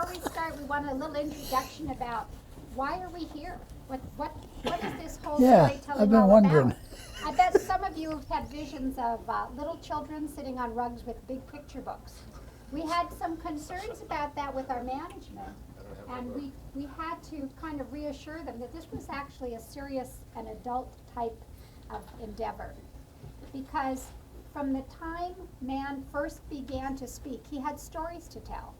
before we start, we want a little introduction about why are we here? What is this whole Yeah, storytelling I've been all wondering. about? I bet some of you have had visions of little children sitting on rugs with big picture books. We had some concerns about that with our management, and we had to kind of reassure them that this was actually a serious and adult type of endeavor. Because from the time man first began to speak, he had stories to tell.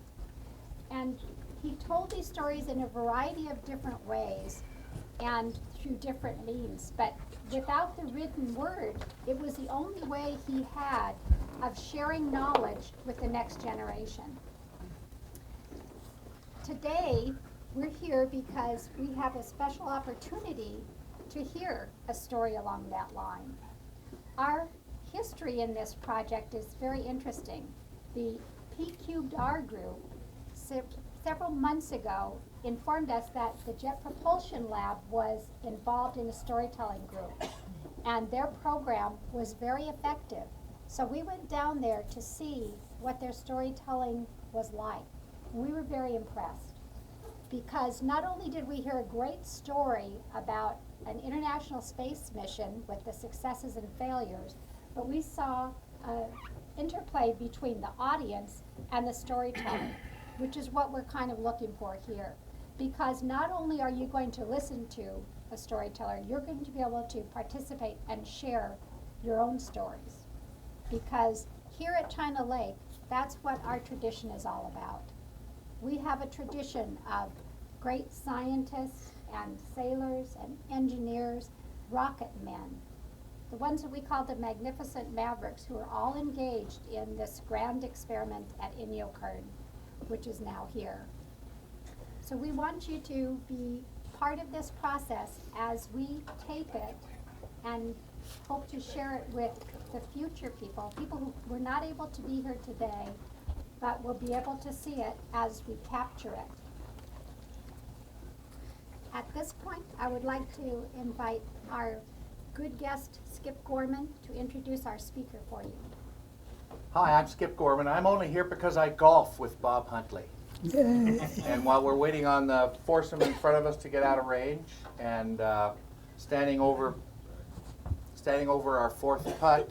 And he told these stories in a variety of different ways and through different means. But without the written word, it was the only way he had of sharing knowledge with the next generation. Today, we're here because we have a special opportunity to hear a story along that line. Our history in this project is very interesting. The P-Cubed-R group several months ago informed us that the Jet Propulsion Lab was involved in a storytelling group, and their program was very effective. So we went down there to see what their storytelling was like. We were very impressed, because not only did we hear a great story about an international space mission with the successes and failures, but we saw an interplay between the audience and the storyteller, which is what we're kind of looking for here. Because not only are you going to listen to a storyteller, you're going to be able to participate and share your own stories. Because here at China Lake, that's what our tradition is all about. We have a tradition of great scientists and sailors and engineers, rocket men, the ones that we call the Magnificent Mavericks, who are all engaged in this grand experiment at Inyokurn, which is now here. So we want you to be part of this process as we tape it and hope to share it with the future people who were not able to be here today, but will be able to see it as we capture it. At this point, I would like to invite our good guest, Skip Gorman, to introduce our speaker for you. Hi, I'm Skip Gorman. I'm only here because I golf with Bob Huntley. Yay. And while we're waiting on the foursome in front of us to get out of range and standing over our fourth putt,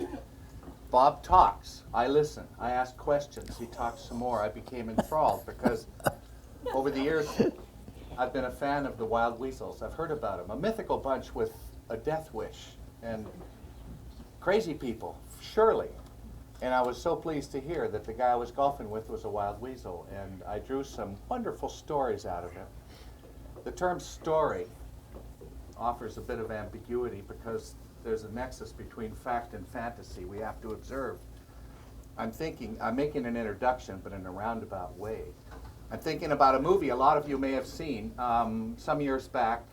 Bob talks. I listen. I ask questions. He talks some more. I became enthralled because over the years I've been a fan of the wild weasels. I've heard about them. A mythical bunch with a death wish and crazy people, surely. And I was so pleased to hear that the guy I was golfing with was a wild weasel, and I drew some wonderful stories out of him. The term story offers a bit of ambiguity because there's a nexus between fact and fantasy we have to observe. I'm making an introduction, but in a roundabout way. I'm thinking about a movie a lot of you may have seen some years back,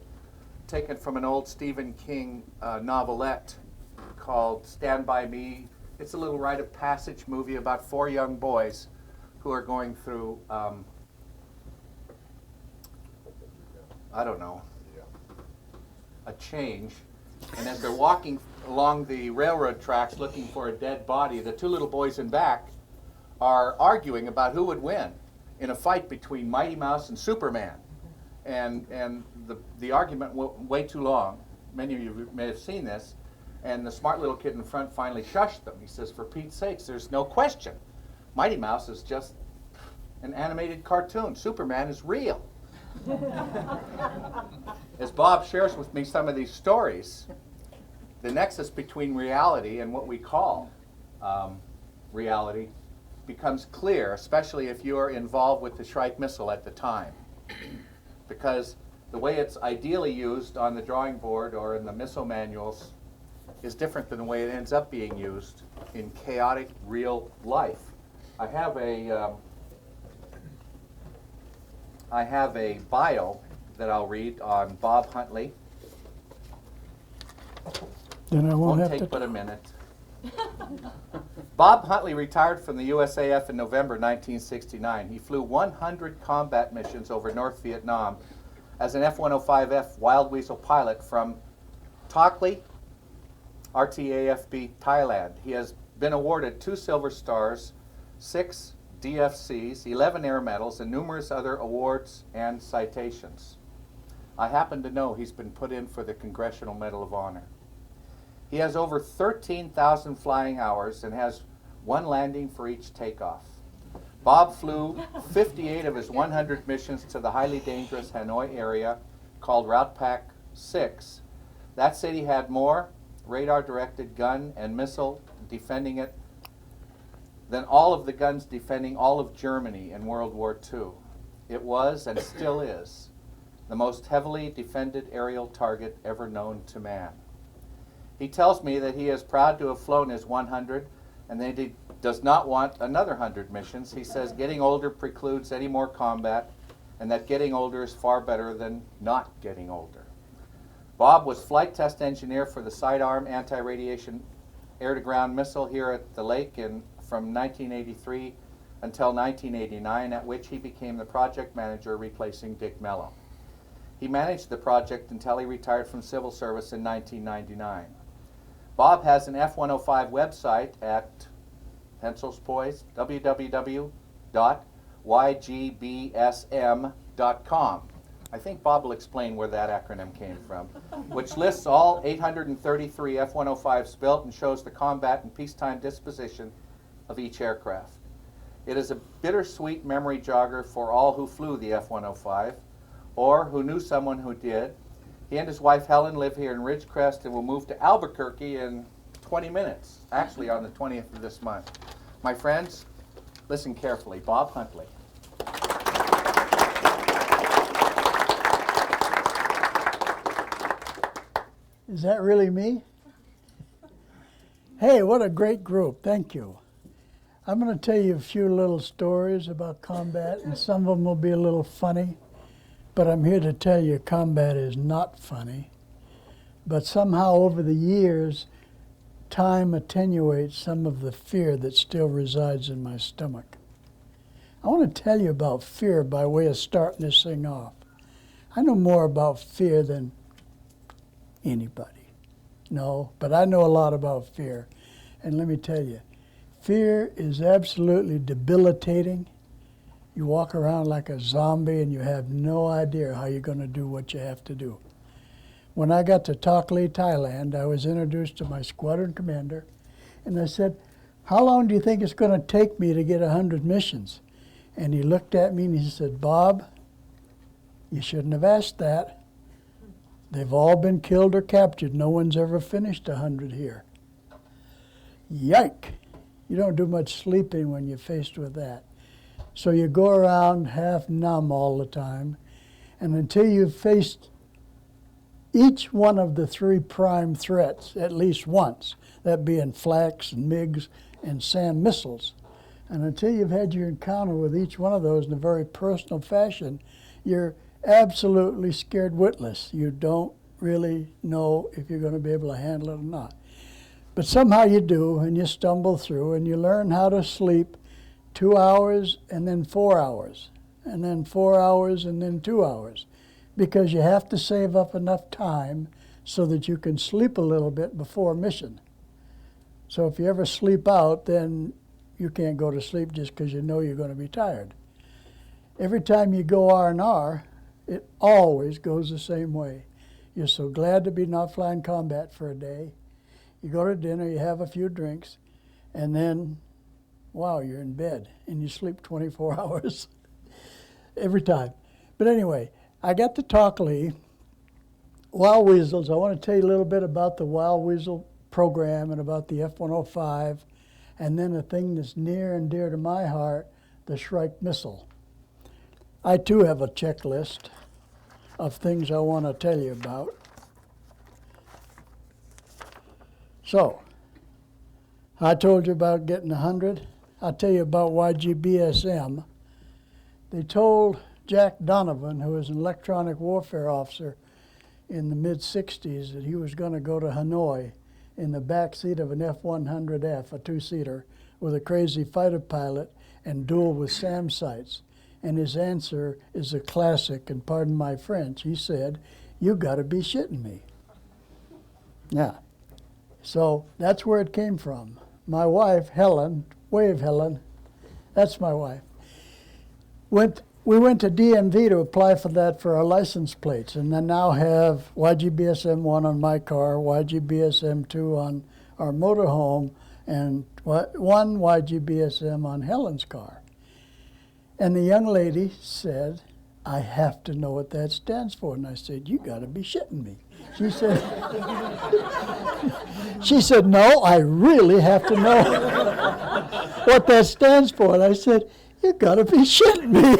taken from an old Stephen King novelette called Stand By Me. It's a little rite of passage movie about four young boys who are going through, a change. And as they're walking along the railroad tracks looking for a dead body, the two little boys in back are arguing about who would win in a fight between Mighty Mouse and Superman. And the argument went way too long. Many of you may have seen this. And the smart little kid in front finally shushed them. He says, for Pete's sakes, there's no question. Mighty Mouse is just an animated cartoon. Superman is real. As Bob shares with me some of these stories, the nexus between reality and what we call reality becomes clear, especially if you're involved with the Shrike missile at the time. Because the way it's ideally used on the drawing board or in the missile manuals is different than the way it ends up being used in chaotic real life. I have a bio that I'll read on Bob Huntley. Then I won't have take to. but a minute. Bob Huntley retired from the USAF in November 1969. He flew 100 combat missions over North Vietnam as an F-105F Wild Weasel pilot from Tockley, RTAFB, Thailand. He has been awarded 2 Silver Stars, 6 DFCs, 11 air medals, and numerous other awards and citations. I happen to know he's been put in for the Congressional Medal of Honor. He has over 13,000 flying hours and has one landing for each takeoff. Bob flew 58 of his 100 missions to the highly dangerous Hanoi area called Route Pack 6. That city had more radar-directed gun and missile defending it than all of the guns defending all of Germany in World War II. It was, and still is, the most heavily defended aerial target ever known to man. He tells me that he is proud to have flown his 100 and that he does not want another 100 missions. He says getting older precludes any more combat and that getting older is far better than not getting older. Bob was flight test engineer for the sidearm anti-radiation air-to-ground missile here at the lake from 1983 until 1989, at which he became the project manager replacing Dick Mello. He managed the project until he retired from civil service in 1999. Bob has an F-105 website at pencils poised, www.ygbsm.com. I think Bob will explain where that acronym came from, which lists all 833 F-105s built and shows the combat and peacetime disposition of each aircraft. It is a bittersweet memory jogger for all who flew the F-105 or who knew someone who did. He and his wife Helen live here in Ridgecrest and will move to Albuquerque in 20 minutes, actually on the 20th of this month. My friends, listen carefully. Bob Huntley. Is that really me? Hey, what a great group. Thank you. I'm going to tell you a few little stories about combat, and some of them will be a little funny. But I'm here to tell you combat is not funny. But somehow over the years, time attenuates some of the fear that still resides in my stomach. I want to tell you about fear by way of starting this thing off. I know more about fear than anybody. No, but I know a lot about fear. And let me tell you, fear is absolutely debilitating. You walk around like a zombie and you have no idea how you're going to do what you have to do. When I got to Tockley, Thailand, I was introduced to my squadron commander, and I said, "How long do you think it's going to take me to get 100 missions?" And he looked at me and he said, "Bob, you shouldn't have asked that. They've all been killed or captured. No one's ever finished 100 here." Yike! You don't do much sleeping when you're faced with that. So you go around half numb all the time, and until you've faced each one of the three prime threats at least once, that being flaks and MiGs and SAM missiles, and until you've had your encounter with each one of those in a very personal fashion, you're absolutely scared witless. You don't really know if you're going to be able to handle it or not. But somehow you do, and you stumble through, and you learn how to sleep 2 hours and then 4 hours, and then 4 hours and then 2 hours, because you have to save up enough time so that you can sleep a little bit before mission. So if you ever sleep out, then you can't go to sleep just because you know you're going to be tired. Every time you go R&R, it always goes the same way. You're so glad to be not flying combat for a day. You go to dinner, you have a few drinks, and then, wow, you're in bed, and you sleep 24 hours every time. But anyway, I got to Tockley, Wild Weasels. I want to tell you a little bit about the Wild Weasel program and about the F-105, and then a thing that's near and dear to my heart, the Shrike missile. I too have a checklist of things I want to tell you about. So, I told you about getting 100. I'll tell you about YGBSM. They told Jack Donovan, who was an electronic warfare officer in the mid-60s, that he was going to go to Hanoi in the back seat of an F-100F, a two-seater, with a crazy fighter pilot and duel with SAM sites. And his answer is a classic, and pardon my French. He said, "You got to be shitting me." Yeah. So that's where it came from. My wife, Helen, wave Helen, That's my wife. We went to DMV to apply for that for our license plates, and I now have YGBSM1 on my car, YGBSM2 on our motorhome, and one YGBSM on Helen's car. And the young lady said, I have to know what that stands for. And I said, you got to be shitting me. She said, no, I really have to know what that stands for. And I said, you got to be shitting me.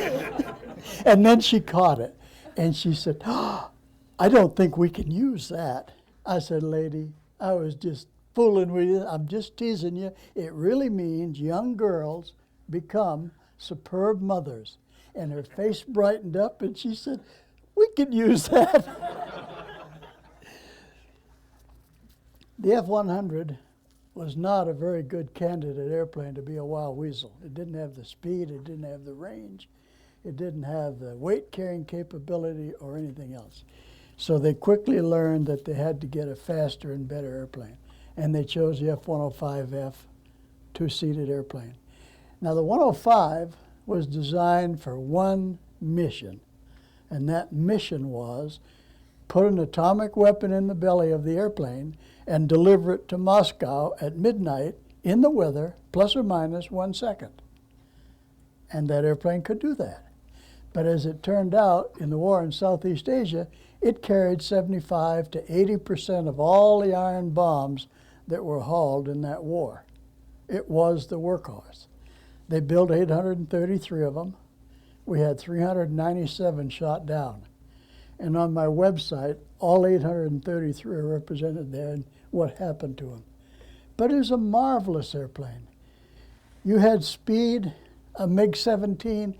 And then she caught it. And she said, I don't think we can use that. I said, lady, I was just fooling with you. I'm just teasing you. It really means young girls become superb mothers. And her face brightened up, and she said, we can use that. The F-100 was not a very good candidate airplane to be a wild weasel. It didn't have the speed, it didn't have the range, it didn't have the weight carrying capability or anything else. So they quickly learned that they had to get a faster and better airplane. And they chose the F-105F, two-seated airplane. Now the 105 was designed for one mission, and that mission was put an atomic weapon in the belly of the airplane and deliver it to Moscow at midnight in the weather, plus or minus 1 second. And that airplane could do that. But as it turned out, in the war in Southeast Asia, it carried 75 to 80% of all the iron bombs that were hauled in that war. It was the workhorse. They built 833 of them. We had 397 shot down. And on my website, all 833 are represented there and what happened to them. But it was a marvelous airplane. You had speed, a MiG-17.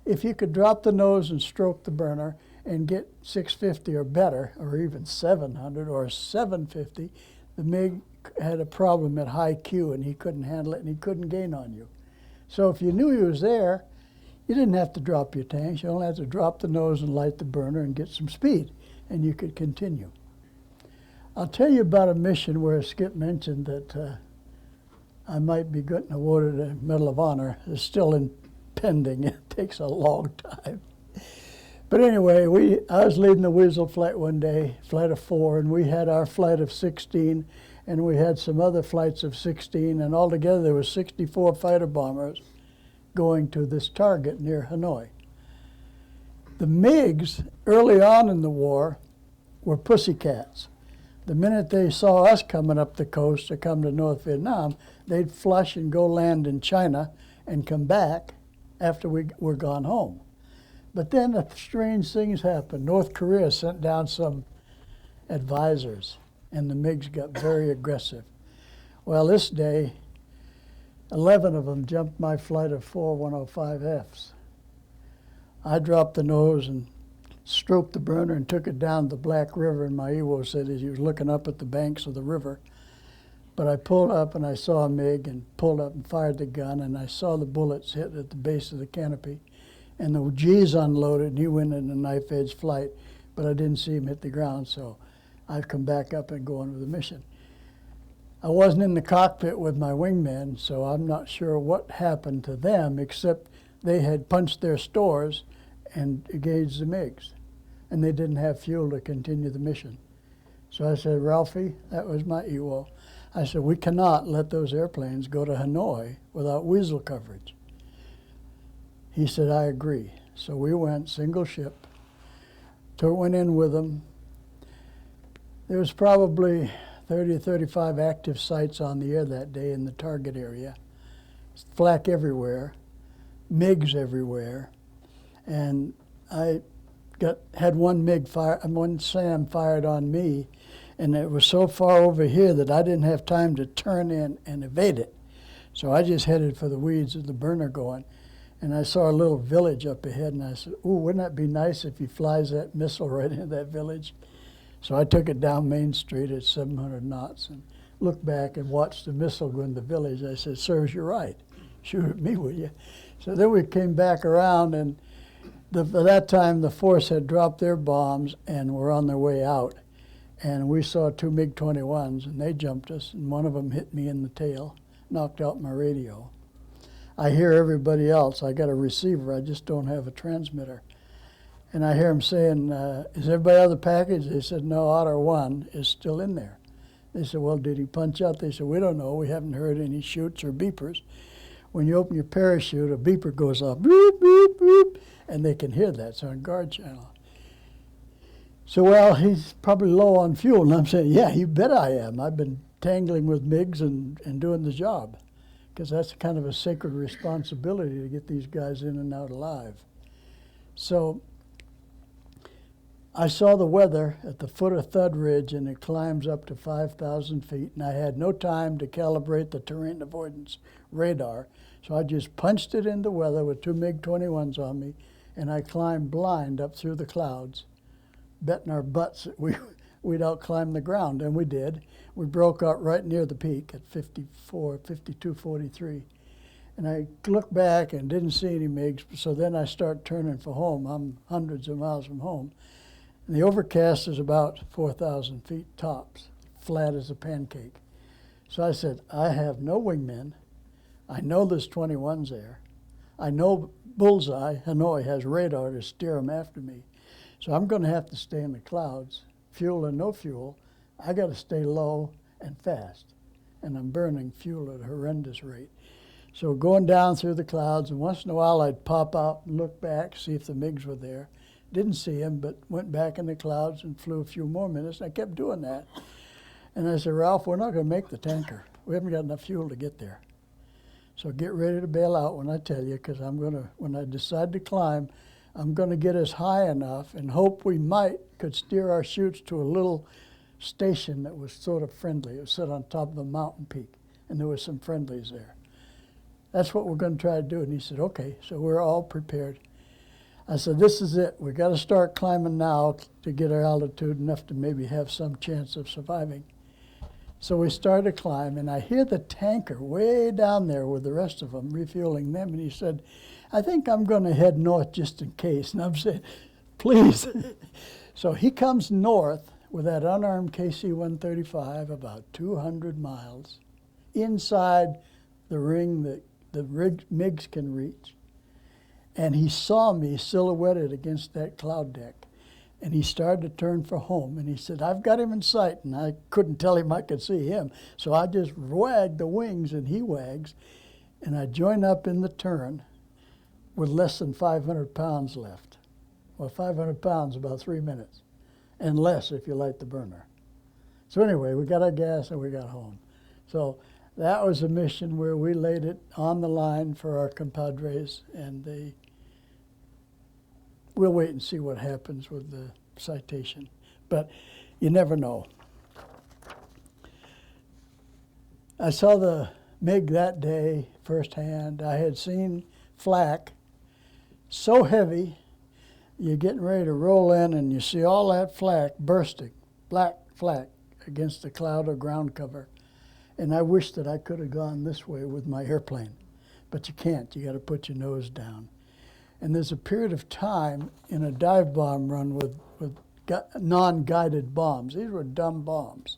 If you could drop the nose and stroke the burner and get 650 or better, or even 700 or 750, the MiG had a problem at high Q and he couldn't handle it and he couldn't gain on you. So if you knew he was there, you didn't have to drop your tanks. You only had to drop the nose and light the burner and get some speed, and you could continue. I'll tell you about a mission where Skip mentioned that I might be getting awarded a Medal of Honor. It's still pending. It takes a long time. But anyway, I was leading the Weasel flight one day, flight of 4, and we had our flight of 16, and we had some other flights of 16, and altogether there were 64 fighter bombers going to this target near Hanoi. The MiGs, early on in the war, were pussycats. The minute they saw us coming up the coast to come to North Vietnam, they'd flush and go land in China and come back after we were gone home. But then strange things happened. North Korea sent down some advisors, and the MiGs got very aggressive. Well, this day, 11 of them jumped my flight of 4 105Fs. I dropped the nose and stroked the burner and took it down the Black River, and my EWO said as he was looking up at the banks of the river. But I pulled up and I saw a MiG and pulled up and fired the gun, and I saw the bullets hit at the base of the canopy. And the G's unloaded, and he went in a knife-edge flight, but I didn't see him hit the ground, so I've come back up and go on with the mission. I wasn't in the cockpit with my wingmen, so I'm not sure what happened to them, except they had punched their stores and engaged the MiGs, and they didn't have fuel to continue the mission. So I said, Ralphie, that was my EWO, I said, we cannot let those airplanes go to Hanoi without Weasel coverage. He said, I agree. So we went single ship, went in with them. There was probably 30 or 35 active sites on the air that day in the target area. Flak everywhere, MiGs everywhere. And I had one MiG fire, one SAM fired on me, and it was so far over here that I didn't have time to turn in and evade it. So I just headed for the weeds with the burner going. And I saw a little village up ahead, and I said, ooh, wouldn't that be nice if he flies that missile right into that village? So I took it down Main Street at 700 knots and looked back and watched the missile go in the village. I said, sirs, you're right. Shoot at me, will you? So then we came back around, and by that time the force had dropped their bombs and were on their way out. And we saw 2 MiG-21s, and they jumped us, and one of them hit me in the tail, knocked out my radio. I hear everybody else. I got a receiver, I just don't have a transmitter. And I hear them saying, is everybody out of the package? They said, no, Otter 1 is still in there. They said, well, did he punch out? They said, we don't know. We haven't heard any shoots or beepers. When you open your parachute, a beeper goes off, boop, boop, boop, and they can hear that. It's on guard channel. So, well, he's probably low on fuel. And I'm saying, yeah, you bet I am. I've been tangling with MiGs and doing the job, because that's kind of a sacred responsibility to get these guys in and out alive. So I saw the weather at the foot of Thud Ridge, and it climbs up to 5,000 feet, and I had no time to calibrate the terrain avoidance radar, so I just punched it into weather with 2 MiG-21s on me, and I climbed blind up through the clouds, betting our butts that we'd outclimb the ground, and we did. We broke out right near the peak at 5243. And I looked back and didn't see any MiGs, so then I start turning for home. I'm hundreds of miles from home. And the overcast is about 4,000 feet tops, flat as a pancake. So I said, I have no wingmen. I know there's 21s there. I know Bullseye, Hanoi, has radar to steer them after me. So I'm going to have to stay in the clouds, fuel or no fuel. I got to stay low and fast. And I'm burning fuel at a horrendous rate. So going down through the clouds, and once in a while I'd pop out and look back, see if the MiGs were there. Didn't see him, but went back in the clouds and flew a few more minutes. And I kept doing that. And I said, Ralph, we're not going to make the tanker. We haven't got enough fuel to get there. So get ready to bail out when I tell you, because I'm going to, when I decide to climb, I'm going to get us high enough and hope we could steer our chutes to a little station that was sort of friendly. It was set on top of a mountain peak, and there were some friendlies there. That's what we're going to try to do. And he said, okay, so we're all prepared. I said, this is it. We got to start climbing now to get our altitude enough to maybe have some chance of surviving. So we started to climb, and I hear the tanker way down there with the rest of them, refueling them. And he said, I think I'm going to head north just in case. And I'm saying, please. So he comes north with that unarmed KC-135 about 200 miles inside the ring that the MiGs can reach. And he saw me silhouetted against that cloud deck. And he started to turn for home. And he said, I've got him in sight. And I couldn't tell him I could see him. So I just wagged the wings, and he wags. And I join up in the turn with less than 500 pounds left. Well, 500 pounds, about 3 minutes. And less if you light the burner. So anyway, we got our gas and we got home. So that was a mission where we laid it on the line for our compadres, and we'll wait and see what happens with the citation. But you never know. I saw the MiG that day firsthand. I had seen flak so heavy, you're getting ready to roll in and you see all that flak bursting, black flak against the cloud or ground cover. And I wish that I could have gone this way with my airplane, but you can't. You got to put your nose down. And there's a period of time in a dive bomb run with non-guided bombs. These were dumb bombs.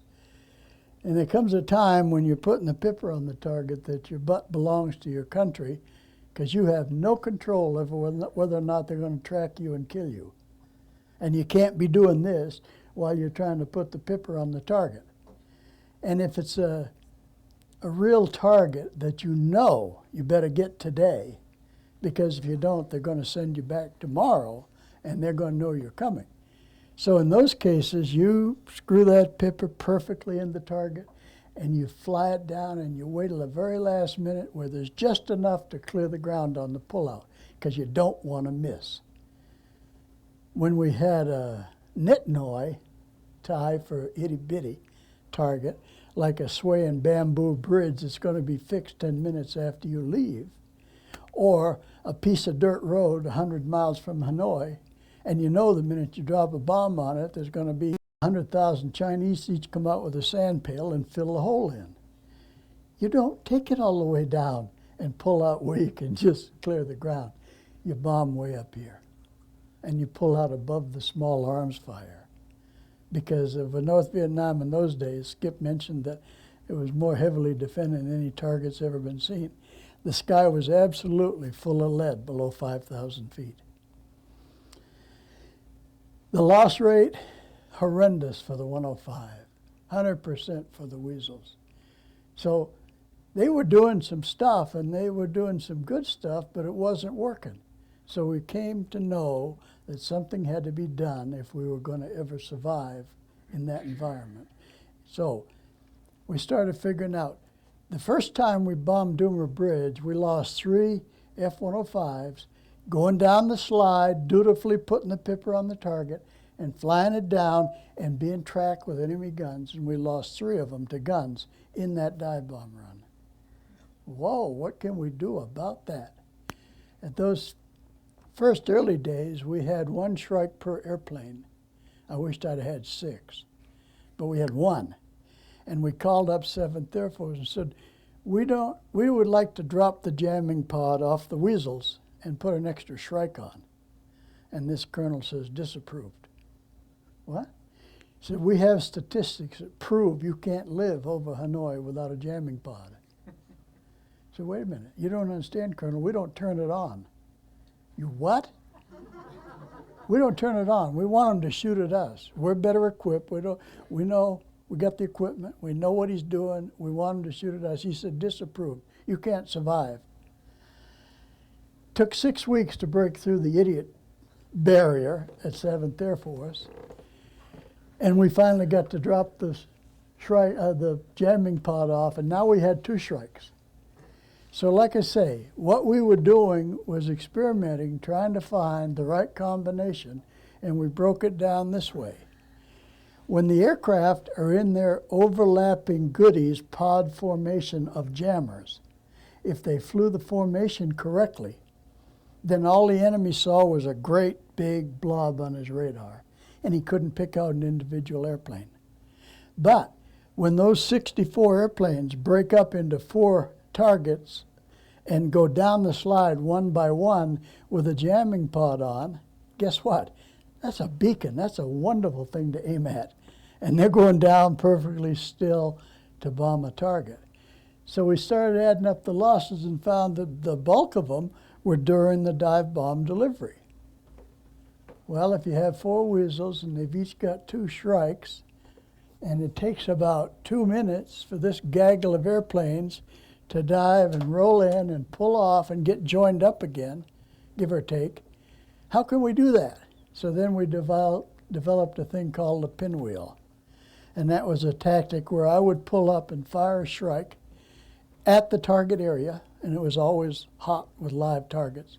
And there comes a time when you're putting the pipper on the target that your butt belongs to your country, because you have no control over whether or not they're going to track you and kill you. And you can't be doing this while you're trying to put the pipper on the target. And if it's a real target that you know you better get today, because if you don't, they're going to send you back tomorrow, and they're going to know you're coming. So in those cases, you screw that pipper perfectly in the target, and you fly it down, and you wait till the very last minute where there's just enough to clear the ground on the pullout, because you don't want to miss. When we had a nitnoi tie for itty-bitty target, like a swaying bamboo bridge that's going to be fixed 10 minutes after you leave, or a piece of dirt road 100 miles from Hanoi, and you know the minute you drop a bomb on it, there's going to be 100,000 Chinese each come out with a sand pail and fill the hole in. You don't take it all the way down and pull out where you can just clear the ground. You bomb way up here, and you pull out above the small arms fire. Because of North Vietnam in those days, Skip mentioned that it was more heavily defended than any target's ever been seen. The sky was absolutely full of lead below 5,000 feet. The loss rate, horrendous for the 105, 100% for the Weasels. So they were doing some stuff, and they were doing some good stuff, but it wasn't working. So we came to know that something had to be done if we were going to ever survive in that environment. So we started figuring out, the first time we bombed Doomer Bridge, we lost 3 F-105s going down the slide, dutifully putting the pipper on the target and flying it down and being tracked with enemy guns. And we lost 3 of them to guns in that dive bomb run. Whoa, what can we do about that? At those first early days, we had 1 Shrike per airplane. I wished I'd had 6, but we had 1. And we called up 7th Air Force and said, we would like to drop the jamming pod off the Weasels and put an extra Shrike on. And this colonel says, disapproved. What? He said, we have statistics that prove you can't live over Hanoi without a jamming pod. I said, wait a minute, you don't understand, Colonel, we don't turn it on. You what? We don't turn it on. We want them to shoot at us. We're better equipped. We know we got the equipment. We know what he's doing. We want him to shoot at us. He said, disapproved. You can't survive. Took 6 weeks to break through the idiot barrier at 7th Air Force. And we finally got to drop the jamming pod off, and now we had 2 Shrikes. So like I say, what we were doing was experimenting, trying to find the right combination, and we broke it down this way. When the aircraft are in their overlapping goodies pod formation of jammers, if they flew the formation correctly, then all the enemy saw was a great big blob on his radar, and he couldn't pick out an individual airplane. But when those 64 airplanes break up into 4 targets and go down the slide one by one with a jamming pod on, guess what? That's a beacon. That's a wonderful thing to aim at. And they're going down perfectly still to bomb a target. So we started adding up the losses and found that the bulk of them were during the dive bomb delivery. Well, if you have 4 Weasels and they've each got 2 Shrikes, and it takes about 2 minutes for this gaggle of airplanes to dive and roll in and pull off and get joined up again, give or take, how can we do that? So then we developed a thing called the pinwheel. And that was a tactic where I would pull up and fire a Shrike at the target area, and it was always hot with live targets.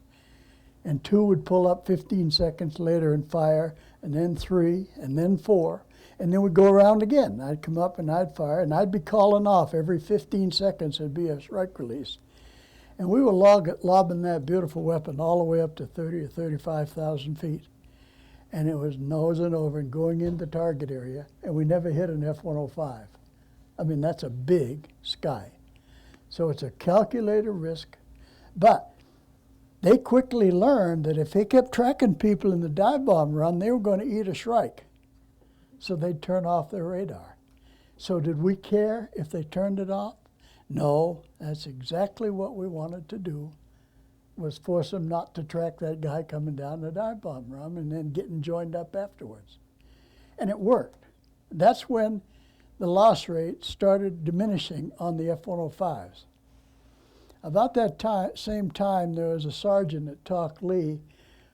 And 2 would pull up 15 seconds later and fire, and then 3, and then 4, and then we'd go around again. I'd come up and I'd fire, and I'd be calling off every 15 seconds. There'd be a Shrike release. And we were lobbing that beautiful weapon all the way up to 30 or 35,000 feet. And it was nosing over and going into target area, and we never hit an F-105. I mean, that's a big sky. So it's a calculated risk. But they quickly learned that if they kept tracking people in the dive bomb run, they were going to eat a Shrike. So they'd turn off their radar. So did we care if they turned it off? No, that's exactly what we wanted to do, was force them not to track that guy coming down the dive bomb run and then getting joined up afterwards. And it worked. That's when the loss rate started diminishing on the F-105s. About that same time, there was a sergeant at Talk Lee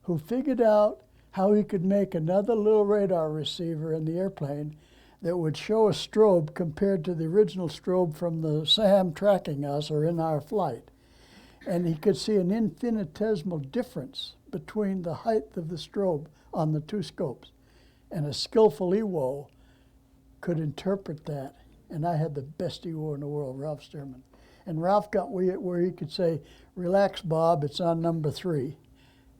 who figured out how he could make another little radar receiver in the airplane that would show a strobe compared to the original strobe from the SAM tracking us or in our flight. And he could see an infinitesimal difference between the height of the strobe on the 2 scopes. And a skillful EWO could interpret that. And I had the best EWO in the world, Ralph Stearman. And Ralph got where he could say, relax, Bob, it's on number 3.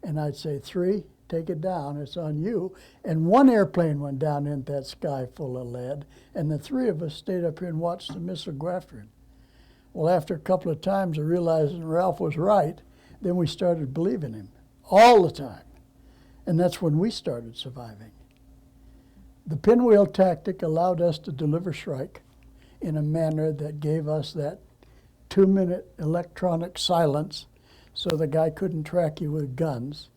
And I'd say, 3, take it down, it's on you. And 1 airplane went down into that sky full of lead, and the 3 of us stayed up here and watched the missile go after him. Well, after a couple of times of realizing Ralph was right, then we started believing him all the time. And that's when we started surviving. The pinwheel tactic allowed us to deliver Shrike in a manner that gave us that 2-minute electronic silence so the guy couldn't track you with guns,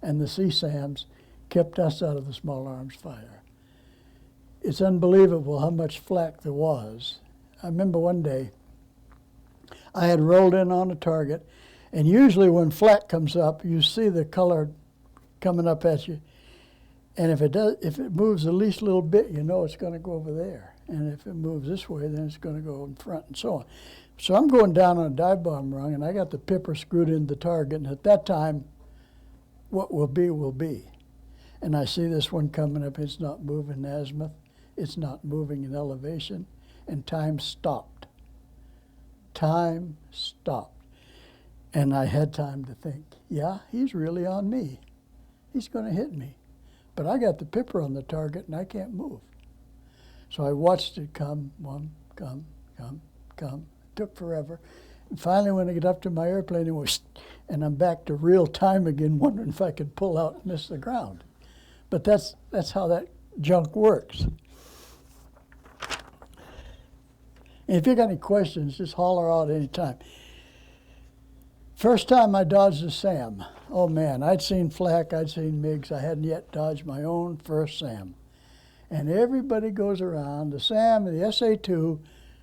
and the CSAMs kept us out of the small arms fire. It's unbelievable how much flak there was. I remember one day I had rolled in on a target, and usually when flak comes up, you see the color coming up at you. And if it moves the least little bit, you know it's going to go over there. And if it moves this way, then it's going to go in front and so on. So I'm going down on a dive bomb rung, and I got the pipper screwed into the target. And at that time, what will be, will be. And I see this one coming up. It's not moving azimuth. It's not moving in elevation. And time stopped. Time stopped. And I had time to think, yeah, he's really on me. He's going to hit me. But I got the pipper on the target, and I can't move. So I watched it come, come. It took forever. And finally, when I get up to my airplane, it was, and I'm back to real time again, wondering if I could pull out and miss the ground. But that's how that junk works. And if you got any questions, just holler out any time. First time I dodged a SAM, oh man, I'd seen flak, I'd seen MiGs, I hadn't yet dodged my own first SAM. And everybody goes around. The SAM, the SA-2,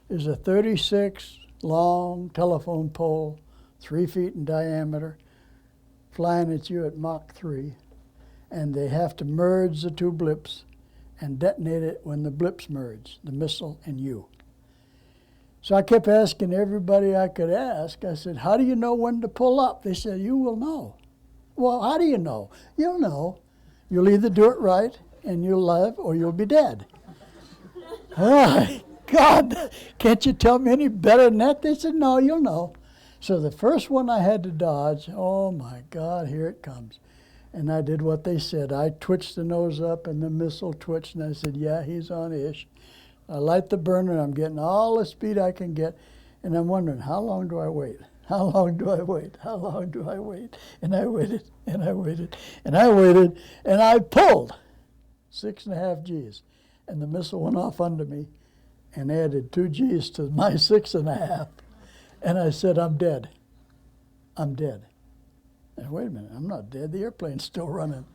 is a 36 long telephone pole, 3 feet in diameter, flying at you at Mach 3. And they have to merge the two blips and detonate it when the blips merge, the missile and you. So I kept asking everybody I could ask. I said, how do you know when to pull up? They said, you will know. Well, how do you know? You'll know. You'll either do it right and you'll live or you'll be dead. Oh, God, can't you tell me any better than that? They said, no, you'll know. So the first one I had to dodge, oh my God, here it comes. And I did what they said. I twitched the nose up and the missile twitched, and I said, yeah, he's on ish. I light the burner, I'm getting all the speed I can get, and I'm wondering, how long do I wait? How long do I wait? How long do I wait? And I waited, and I waited, and I waited, and I pulled 6.5 Gs. And the missile went off under me and added 2 Gs to my 6.5. And I said, I'm dead. I'm dead. And wait a minute, I'm not dead. The airplane's still running.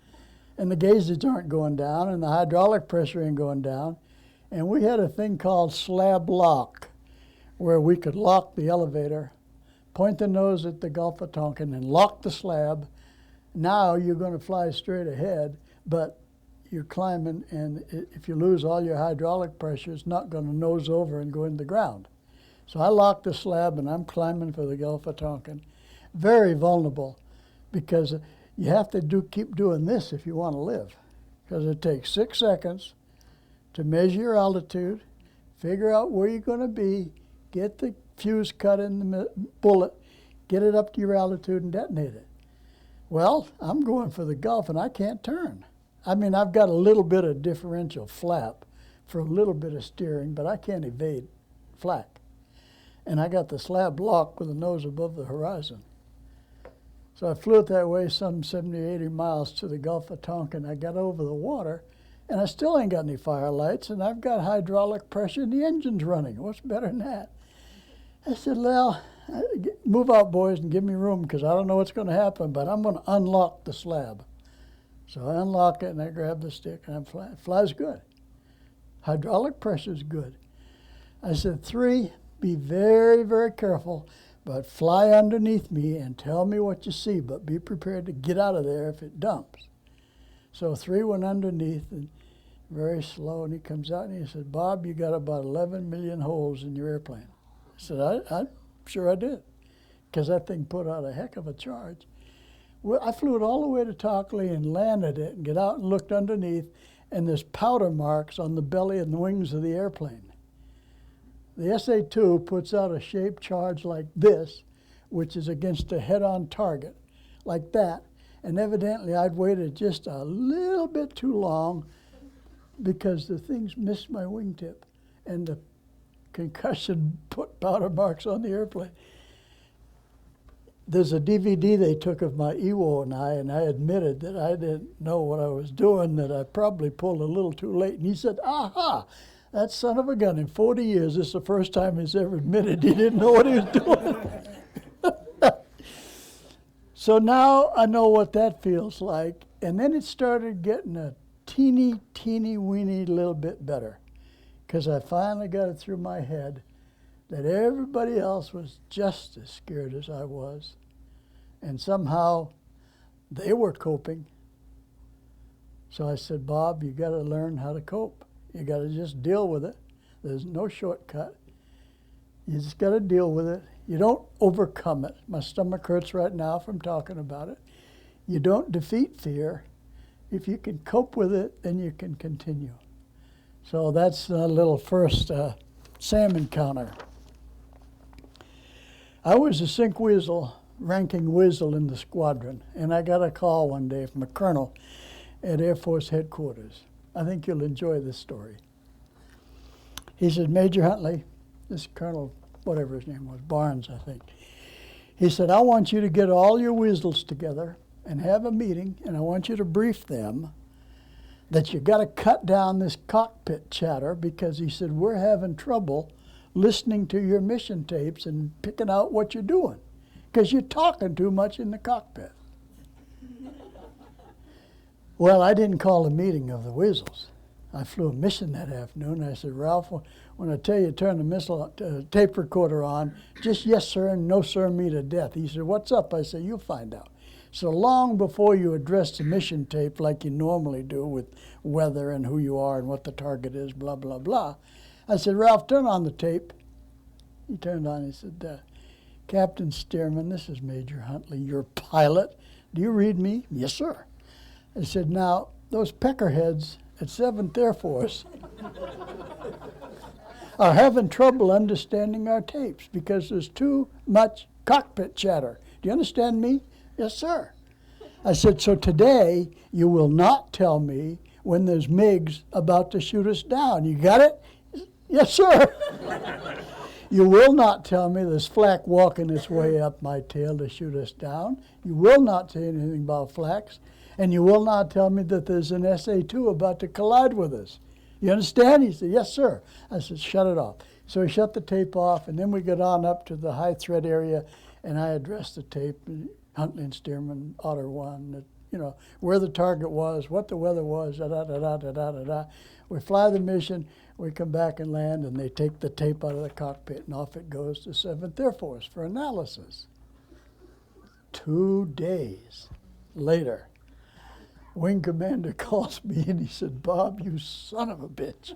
And the gauges aren't going down, and the hydraulic pressure ain't going down. And we had a thing called slab lock, where we could lock the elevator, point the nose at the Gulf of Tonkin, and lock the slab. Now you're going to fly straight ahead, but you're climbing, and if you lose all your hydraulic pressure, it's not going to nose over and go into the ground. So I locked the slab, and I'm climbing for the Gulf of Tonkin. Very vulnerable, because you have to keep doing this if you want to live, because it takes 6 seconds to measure your altitude, figure out where you're going to be, get the fuse cut in the bullet, get it up to your altitude, and detonate it. Well, I'm going for the Gulf, and I can't turn. I mean, I've got a little bit of differential flap for a little bit of steering, but I can't evade flak. And I got the slab locked with the nose above the horizon. So I flew it that way some 70 or 80 miles to the Gulf of Tonkin. I got over the water, and I still ain't got any fire lights, and I've got hydraulic pressure, and the engine's running. What's better than that? I said, well, move out, boys, and give me room, because I don't know what's going to happen, but I'm going to unlock the slab. So I unlock it, and I grab the stick, and I'm flying. It flies good. Hydraulic pressure's good. I said, 3, be very, very careful, but fly underneath me and tell me what you see, but be prepared to get out of there if it dumps. So 3 went underneath, and very slow, and he comes out and he said, Bob, you got about 11 million holes in your airplane. I said, I'm sure I did, because that thing put out a heck of a charge. Well, I flew it all the way to Tockley and landed it and get out and looked underneath, and there's powder marks on the belly and the wings of the airplane. The SA-2 puts out a shaped charge like this, which is against a head-on target, like that. And evidently, I'd waited just a little bit too long because the things missed my wingtip, and the concussion put powder marks on the airplane. There's a DVD they took of my EWO and I admitted that I didn't know what I was doing, that I probably pulled a little too late. And he said, aha, That son of a gun, in 40 years, this is the first time he's ever admitted he didn't know what he was doing. So now I know what that feels like. And then it started getting a teeny weeny little bit better, because I finally got it through my head that everybody else was just as scared as I was. And somehow they were coping. So I said, Bob, you got to learn how to cope. You got to just deal with it. There's no shortcut. You just got to deal with it. You don't overcome it. My stomach hurts right now from talking about it. You don't defeat fear. If you can cope with it, then you can continue. So that's a little first SAM encounter. I was a Sync Weasel, ranking Weasel in the squadron, and I got a call one day from a colonel at Air Force headquarters. I think you'll enjoy this story. He said, Major Huntley, this Colonel, whatever his name was, Barnes, I think. He said, I want you to get all your Weasels together and have a meeting, and I want you to brief them that you got to cut down this cockpit chatter, because he said, we're having trouble listening to your mission tapes and picking out what you're doing, because you're talking too much in the cockpit. Well, I didn't call a meeting of the Weasels. I flew a mission that afternoon. I said, Ralph, when I tell you turn the tape recorder on, just yes, sir, and no, sir, me to death. He said, what's up? I said, you'll find out. So long before you address the mission tape like you normally do with weather and who you are and what the target is, blah, blah, blah, I said, Ralph, turn on the tape. He turned on. He said, Captain Stearman, this is Major Huntley, your pilot. Do you read me? Yes, sir. I said, now, those peckerheads at 7th Air Force are having trouble understanding our tapes because there's too much cockpit chatter. Do you understand me? Yes, sir. I said, so today you will not tell me when there's MiGs about to shoot us down. You got it? Yes, sir. You will not tell me there's flak walking its way up my tail to shoot us down. You will not say anything about flaks. And you will not tell me that there's an SA-2 about to collide with us. You understand? He said, yes, sir. I said, shut it off. So he shut the tape off, and then we got on up to the high threat area, and I addressed the tape, Huntley and Stearman, Otter 1, where the target was, what the weather was, da-da-da-da-da-da-da. We fly the mission, we come back and land, and they take the tape out of the cockpit, and off it goes to 7th Air Force for analysis. 2 days later, Wing Commander calls me and he said, Bob, you son of a bitch.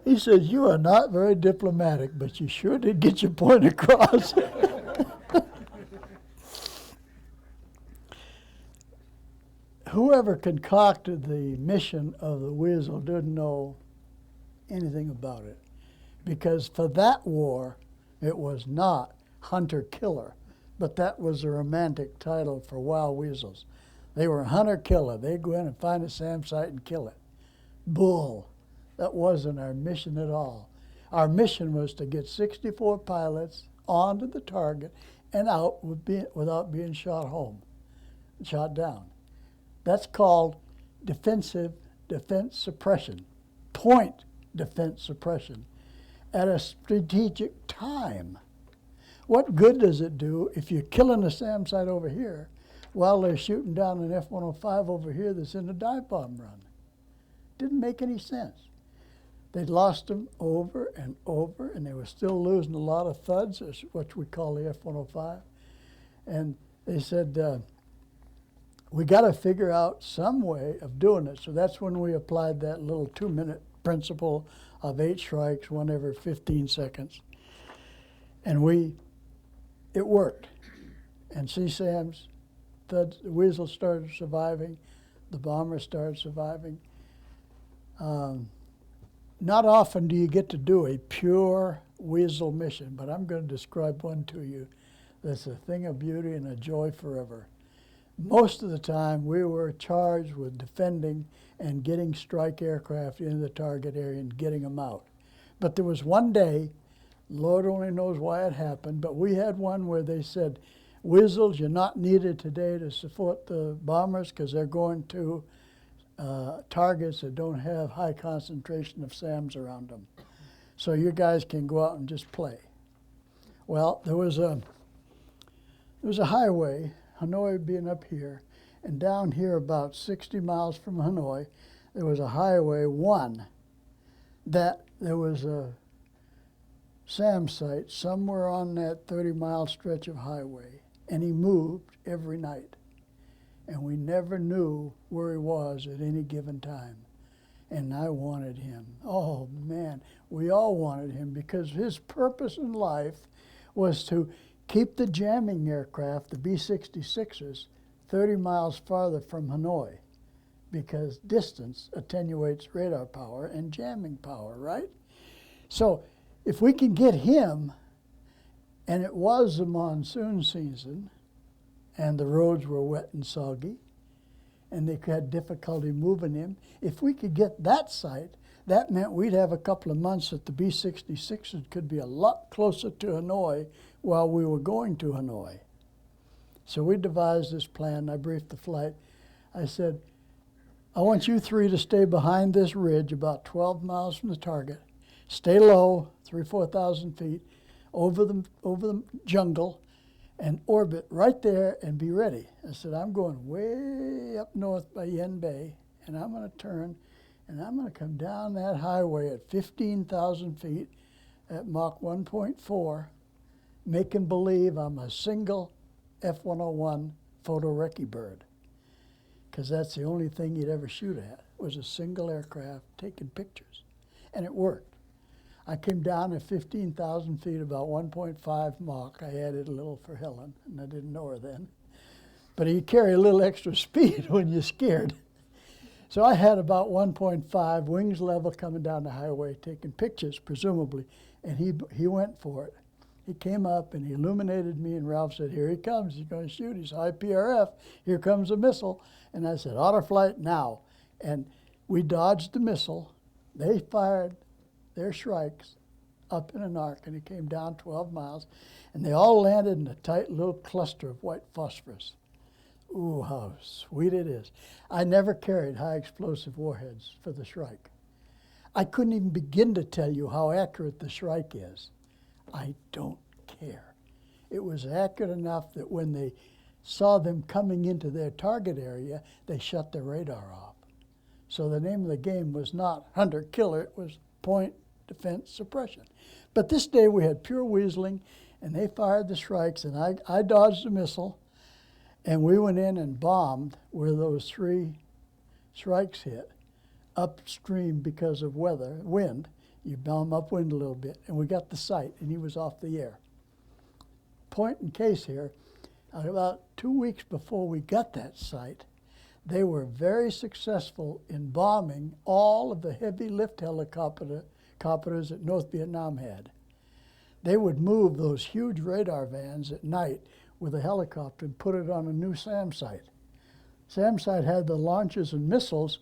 He said, you are not very diplomatic, but you sure did get your point across. Whoever concocted the mission of the Weasel didn't know anything about it, because for that war, it was not hunter-killer, but that was a romantic title for wild weasels. They were hunter-killer. They'd go in and find a SAM site and kill it. Bull. That wasn't our mission at all. Our mission was to get 64 pilots onto the target and out without being shot down. That's called defense suppression, point defense suppression at a strategic time. What good does it do if you're killing a SAM site over here while they're shooting down an F-105 over here that's in a dive bomb run? Didn't make any sense. They'd lost them over and over, and they were still losing a lot of thuds, what we call the F-105. And they said, we got to figure out some way of doing it. So that's when we applied that little 2-minute principle of 8 strikes, 1 every 15 seconds. And it worked. And CSAMs, the Weasel started surviving, the bomber started surviving. Not often do you get to do a pure Weasel mission, but I'm going to describe one to you that's a thing of beauty and a joy forever. Most of the time, we were charged with defending and getting strike aircraft into the target area and getting them out. But there was one day, Lord only knows why it happened, but we had one where they said, Weasels, you're not needed today to support the bombers because they're going to targets that don't have high concentration of SAMs around them. So you guys can go out and just play. Well, there was a highway, Hanoi being up here, and down here about 60 miles from Hanoi, there was a highway 1 that there was a SAM site somewhere on that 30-mile stretch of highway, and he moved every night. And we never knew where he was at any given time. And I wanted him. Oh, man, we all wanted him because his purpose in life was to keep the jamming aircraft, the B-66s, 30 miles farther from Hanoi because distance attenuates radar power and jamming power, right? So if we can get him, and it was the monsoon season, and the roads were wet and soggy, and they had difficulty moving him. If we could get that site, that meant we'd have a couple of months that the B-66s could be a lot closer to Hanoi while we were going to Hanoi. So we devised this plan. I briefed the flight. I said, I want you 3 to stay behind this ridge about 12 miles from the target. Stay low, 4,000 feet, over the jungle, and orbit right there and be ready. I said, I'm going way up north by Yen Bay, and I'm going to turn, and I'm going to come down that highway at 15,000 feet at Mach 1.4, making believe I'm a single F-101 photo recce bird, because that's the only thing you'd ever shoot at, was a single aircraft taking pictures. And it worked. I came down at 15,000 feet, about 1.5 Mach. I added a little for Helen, and I didn't know her then. But you carry a little extra speed when you're scared. So I had about 1.5, wings level, coming down the highway, taking pictures, presumably, and he went for it. He came up and he illuminated me, and Ralph said, here he comes, he's going to shoot, he's high PRF, here comes a missile. And I said, autoflight now. And we dodged the missile. They fired their Shrikes up in an arc, and it came down 12 miles, and they all landed in a tight little cluster of white phosphorus. Ooh, how sweet it is. I never carried high explosive warheads for the Shrike. I couldn't even begin to tell you how accurate the Shrike is. I don't care. It was accurate enough that when they saw them coming into their target area, they shut their radar off. So the name of the game was not hunter-killer, it was point defense suppression. But this day we had pure weaseling, and they fired the Shrikes, and I dodged the missile, and we went in and bombed where those 3 Shrikes hit, upstream because of wind. You bomb upwind a little bit, and we got the site, and he was off the air. Point in case here, about 2 weeks before we got that site, they were very successful in bombing all of the heavy lift helicopters that North Vietnam had. They would move those huge radar vans at night with a helicopter and put it on a new SAM site. SAM site had the launchers and missiles,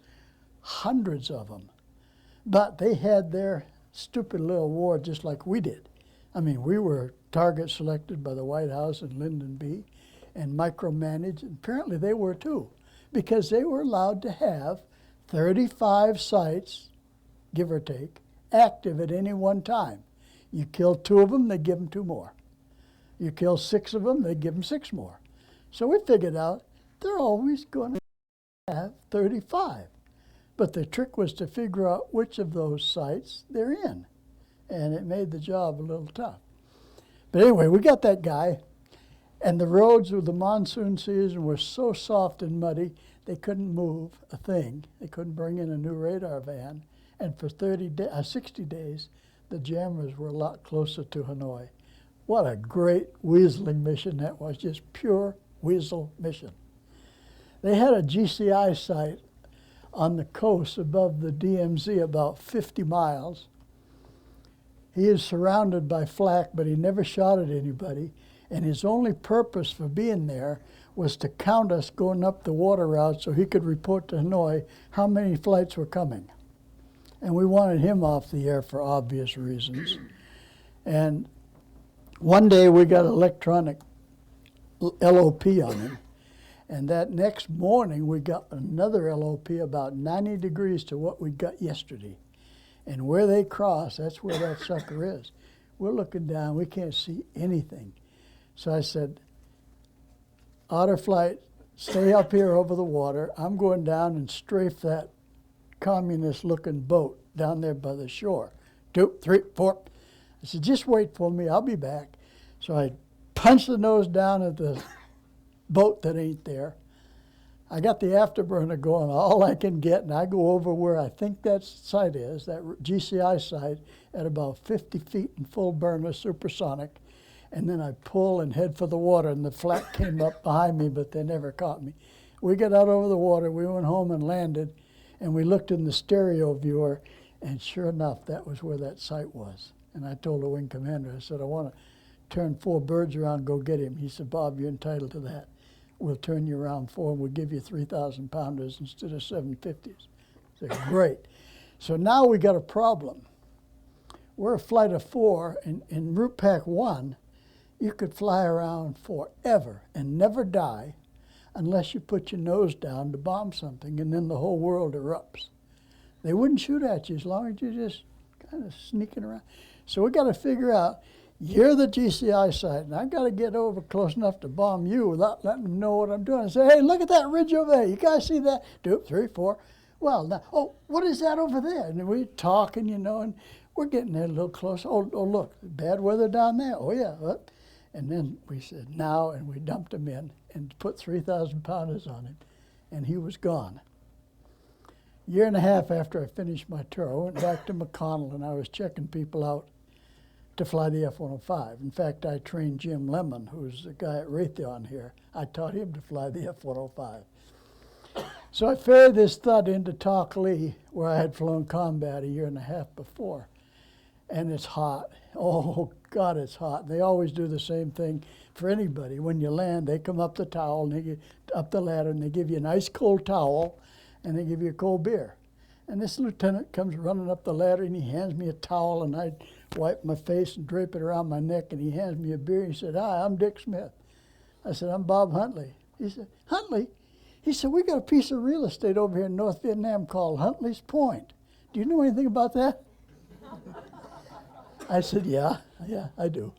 hundreds of them. But they had their stupid little war just like we did. I mean, we were target selected by the White House and Lyndon B. and micromanaged, and apparently they were too, because they were allowed to have 35 sites, give or take, active at any one time. You kill 2 of them, they give them 2 more. You kill 6 of them, they give them 6 more. So we figured out they're always going to have 35. But the trick was to figure out which of those sites they're in. And it made the job a little tough. But anyway, we got that guy. And the roads with the monsoon season were so soft and muddy, they couldn't move a thing. They couldn't bring in a new radar van. And for 60 days, the jammers were a lot closer to Hanoi. What a great weaseling mission that was, just pure weasel mission. They had a GCI site on the coast above the DMZ about 50 miles. He is surrounded by flak, but he never shot at anybody. And his only purpose for being there was to count us going up the water route so he could report to Hanoi how many flights were coming. And we wanted him off the air for obvious reasons. And one day we got electronic LOP on him. And that next morning, we got another LOP about 90 degrees to what we got yesterday. And where they cross, that's where that sucker is. We're looking down, we can't see anything. So I said, otter flight, stay up here over the water. I'm going down and strafe that communist-looking boat down there by the shore. 2, 3, 4. I said, just wait for me, I'll be back. So I punched the nose down at the boat that ain't there. I got the afterburner going all I can get, and I go over where I think that site is, that GCI site, at about 50 feet in full burner, supersonic, and then I pull and head for the water, and the flak came up behind me, but they never caught me. We got out over the water, we went home and landed, and we looked in the stereo viewer, and sure enough, that was where that site was. And I told the wing commander, I said, I want to turn 4 birds around, go get him. He said, Bob, you're entitled to that. We'll turn you around 4, and we'll give you 3,000 pounders instead of 750s. I said, great. So now we got a problem. We're a flight of 4, and in Route Pack 1, you could fly around forever and never die unless you put your nose down to bomb something, and then the whole world erupts. They wouldn't shoot at you as long as you're just kind of sneaking around. So we got to figure out, you're the GCI site, and I got to get over close enough to bomb you without letting them know what I'm doing. I say, hey, look at that ridge over there. You guys see that? 2, 3, 4. Well, now, oh, what is that over there? And we're talking, you know, and we're getting there a little closer. Oh, look, bad weather down there. Oh, yeah. And then we said, now, and we dumped him in and put 3,000 pounders on him, and he was gone. A year and a half after I finished my tour, I went back to McConnell, and I was checking people out to fly the F-105. In fact, I trained Jim Lemon, who's the guy at Raytheon here. I taught him to fly the F-105. So I ferried this thud into Talk Lee, where I had flown combat a year and a half before. And it's hot. Oh, God, it's hot. They always do the same thing for anybody. When you land, they come up the towel, and they get up the ladder, and they give you a nice cold towel, and they give you a cold beer. And this lieutenant comes running up the ladder, and he hands me a towel, and I wipe my face and drape it around my neck, and he hands me a beer. He said, hi, I'm Dick Smith. I said, I'm Bob Huntley. He said, Huntley? He said, we got a piece of real estate over here in North Vietnam called Huntley's Point. Do you know anything about that? I said, yeah, I do.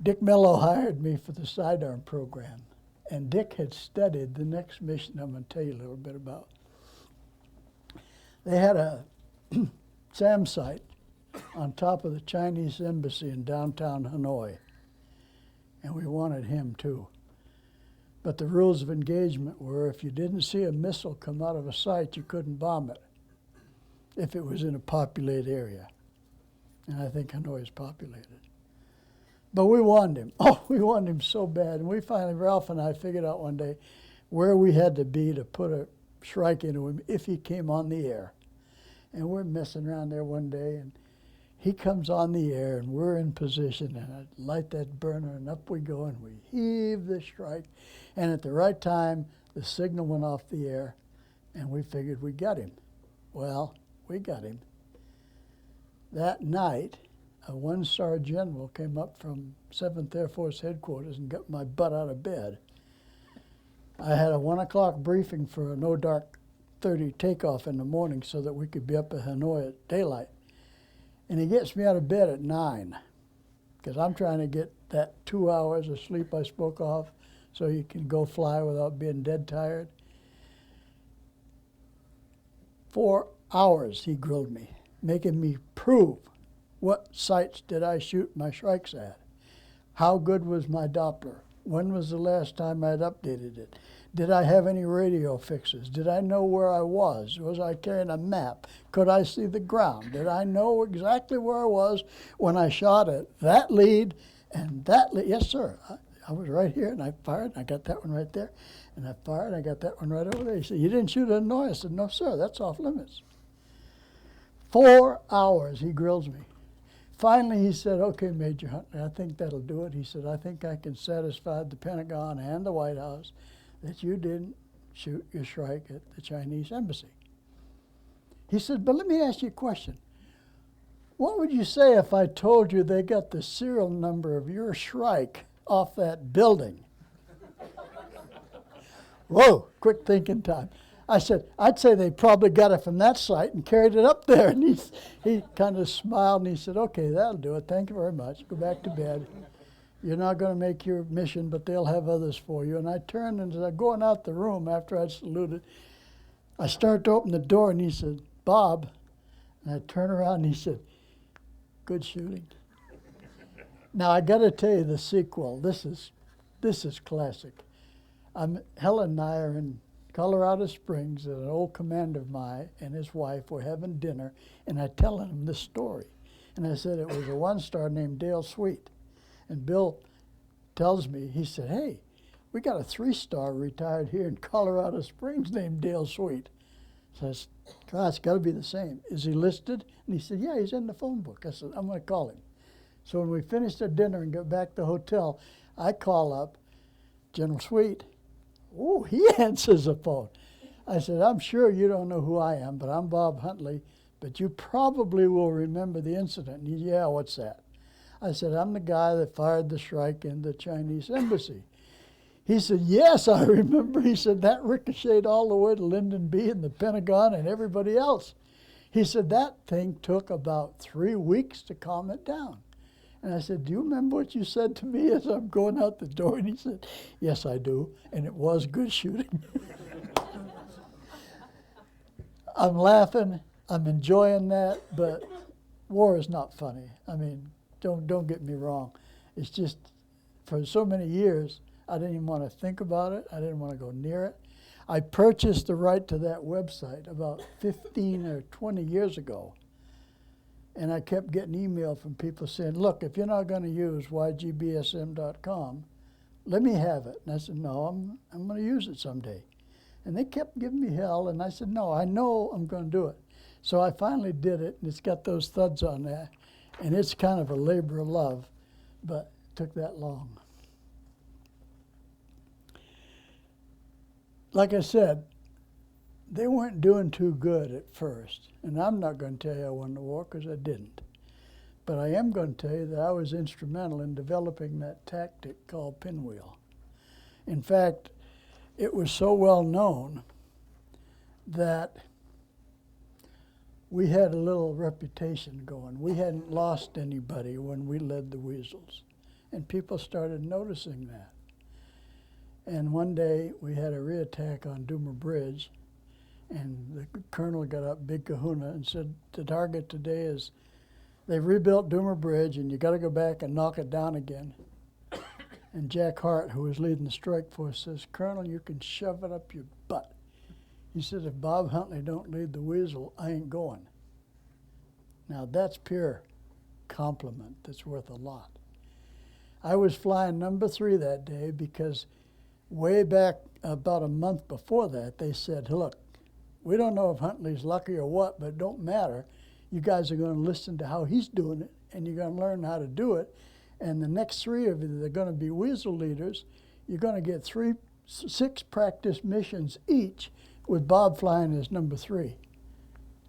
Dick Mello hired me for the sidearm program, and Dick had studied the next mission I'm going to tell you a little bit about. They had a SAM site on top of the Chinese embassy in downtown Hanoi, and we wanted him too. But the rules of engagement were if you didn't see a missile come out of a site, you couldn't bomb it if it was in a populated area. And I think Hanoi is populated. But we wanted him. Oh, we wanted him so bad. And we finally, Ralph and I figured out one day where we had to be to put a Shrike into him if he came on the air. And we're messing around there one day, and he comes on the air, and we're in position, and I light that burner, and up we go, and we heave the Shrike. And at the right time, the signal went off the air, and we figured we got him. Well, we got him. That night, a one-star general came up from 7th Air Force headquarters and got my butt out of bed. I had a 1 o'clock briefing for a no dark 30 takeoff in the morning so that we could be up at Hanoi at daylight. And he gets me out of bed at 9 because I'm trying to get that 2 hours of sleep I spoke of so you can go fly without being dead tired. 4 hours he grilled me, making me prove what sites did I shoot my Shrikes at. How good was my Doppler? When was the last time I'd updated it? Did I have any radio fixes? Did I know where I was? Was I carrying a map? Could I see the ground? Did I know exactly where I was when I shot at that lead and that lead? Yes, sir. I was right here, and I fired, and I got that one right there. And I fired, and I got that one right over there. He said, you didn't shoot at Hanoi? I said, no, sir, that's off limits. 4 hours he grills me. Finally, he said, okay, Major Huntley, I think that'll do it. He said, I think I can satisfy the Pentagon and the White House that you didn't shoot your Shrike at the Chinese embassy. He said, but let me ask you a question. What would you say if I told you they got the serial number of your Shrike off that building? Whoa, quick thinking time. I said, I'd say they probably got it from that site and carried it up there. And he kind of smiled and he said, okay, that'll do it. Thank you very much. Go back to bed. You're not going to make your mission, but they'll have others for you. And I turned, and as I'm going out the room after I saluted, I started to open the door, and he said, Bob. And I turned around, and he said, good shooting. Now, I got to tell you the sequel. This is classic. Helen and I are in Colorado Springs, and an old commander of mine and his wife were having dinner, and I telling him this story. And I said it was a one-star named Dale Sweet. And Bill tells me, he said, hey, we got a 3-star retired here in Colorado Springs named Dale Sweet. So I said, God, it's got to be the same. Is he listed? And he said, yeah, he's in the phone book. I said, I'm going to call him. So when we finished our dinner and got back to the hotel, I call up General Sweet. Oh, he answers the phone. I said, I'm sure you don't know who I am, but I'm Bob Huntley, but you probably will remember the incident. And he, yeah, what's that? I said, I'm the guy that fired the Shrike in the Chinese embassy. He said, yes, I remember. He said, that ricocheted all the way to Lyndon B. and the Pentagon and everybody else. He said, that thing took about 3 weeks to calm it down. And I said, do you remember what you said to me as I'm going out the door? And he said, yes, I do. And it was good shooting. I'm laughing. I'm enjoying that. But war is not funny. I mean, don't get me wrong. It's just, for so many years, I didn't even want to think about it. I didn't want to go near it. I purchased the right to that website about 15 or 20 years ago. And I kept getting email from people saying, look, if you're not going to use ygbsm.com, let me have it. And I said, no, I'm going to use it someday. And they kept giving me hell, and I said, no, I know I'm going to do it. So I finally did it, and it's got those thuds on there. And it's kind of a labor of love, but it took that long. Like I said, they weren't doing too good at first. And I'm not going to tell you I won the war, because I didn't. But I am going to tell you that I was instrumental in developing that tactic called pinwheel. In fact, it was so well known that we had a little reputation going. We hadn't lost anybody when we led the Weasels. And people started noticing that. And one day we had a reattack on Doomer Bridge, and the colonel got up, big kahuna, and said, the target today is, they've rebuilt Doomer Bridge, and you got to go back and knock it down again. And Jack Hart, who was leading the strike force, says, Colonel, you can shove it up your butt. He said, if Bob Huntley don't lead the Weasel, I ain't going. Now that's pure compliment that's worth a lot. I was flying number 3 that day because way back about a month before that, they said, look, we don't know if Huntley's lucky or what, but it don't matter. You guys are going to listen to how he's doing it, and you're going to learn how to do it. And the next 3 of you that are going to be Weasel leaders, you're going to get 6 practice missions each, with Bob flying as number 3,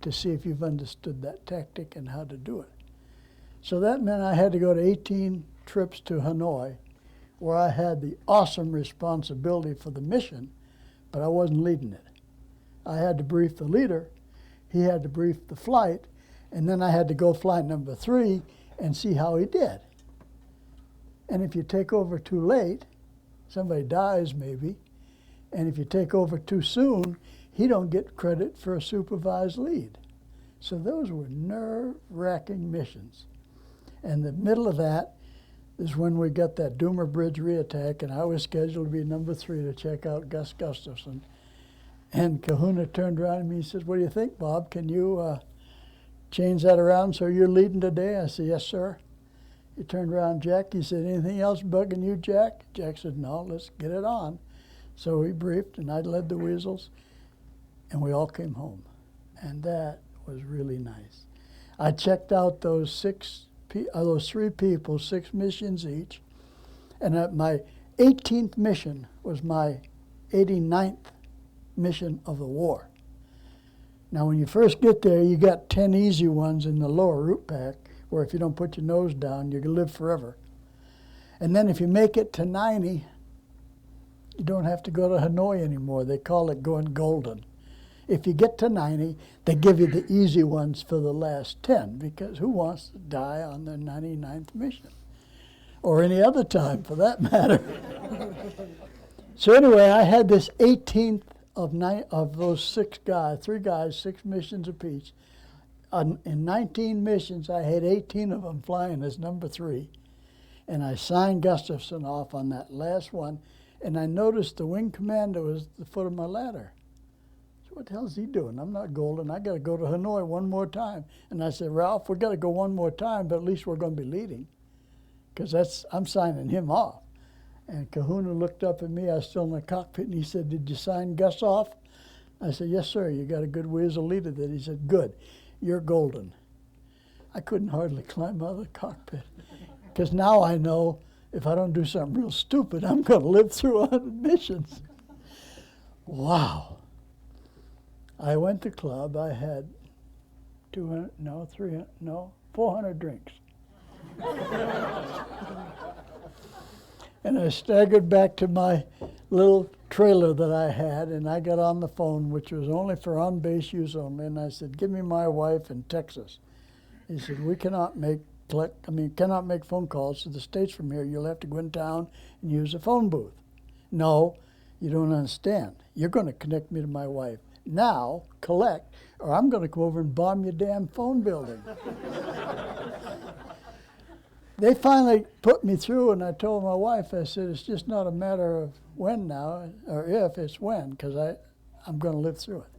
to see if you've understood that tactic and how to do it. So that meant I had to go to 18 trips to Hanoi, where I had the awesome responsibility for the mission, but I wasn't leading it. I had to brief the leader, he had to brief the flight, and then I had to go fly number 3 and see how he did. And if you take over too late, somebody dies maybe, and if you take over too soon, he don't get credit for a supervised lead. So those were nerve-wracking missions. And the middle of that is when we got that Doomer Bridge reattack, and I was scheduled to be number 3 to check out Gus Gustafson. And Kahuna turned around to me and said, what do you think, Bob? Can you change that around so you're leading today? I said, yes, sir. He turned around, Jack, he said, anything else bugging you, Jack? Jack said, no, let's get it on. So he briefed, and I led the Weasels, and we all came home. And that was really nice. I checked out those 3 people, 6 missions each, and my 18th mission was my 89th mission of the war. Now, when you first get there, you got 10 easy ones in the lower route pack, where if you don't put your nose down, you can live forever. And then if you make it to 90, You don't have to go to Hanoi anymore. They call it going golden. If you get to 90, they give you the easy ones for the last 10, because who wants to die on their 99th mission? Or any other time, for that matter. So anyway, I had this 18th of those 6 guys, 3 guys, 6 missions apiece. In 19 missions, I had 18 of them flying as number 3. And I signed Gustafson off on that last one. And I noticed the wing commander was at the foot of my ladder. So what the hell is he doing? I'm not golden. I got to go to Hanoi one more time. And I said, Ralph, we got to go one more time, but at least we're going to be leading, because I'm signing him off. And Kahuna looked up at me. I was still in the cockpit, and he said, did you sign Gus off? I said, yes, sir. You got a good Weasel leader there. He said, good. You're golden. I couldn't hardly climb out of the cockpit, because now I know if I don't do something real stupid, I'm going to live through 100 missions. Wow. I went to club. I had 400 drinks. And I staggered back to my little trailer that I had, and I got on the phone, which was only for on-base use only, and I said, give me my wife in Texas. He said, we cannot make phone calls to the States from here. You'll have to go in town and use a phone booth. No, you don't understand. You're going to connect me to my wife. Now, collect, or I'm going to come over and bomb your damn phone building. They finally put me through, and I told my wife, I said, it's just not a matter of when now, or if, it's when, because I'm going to live through it.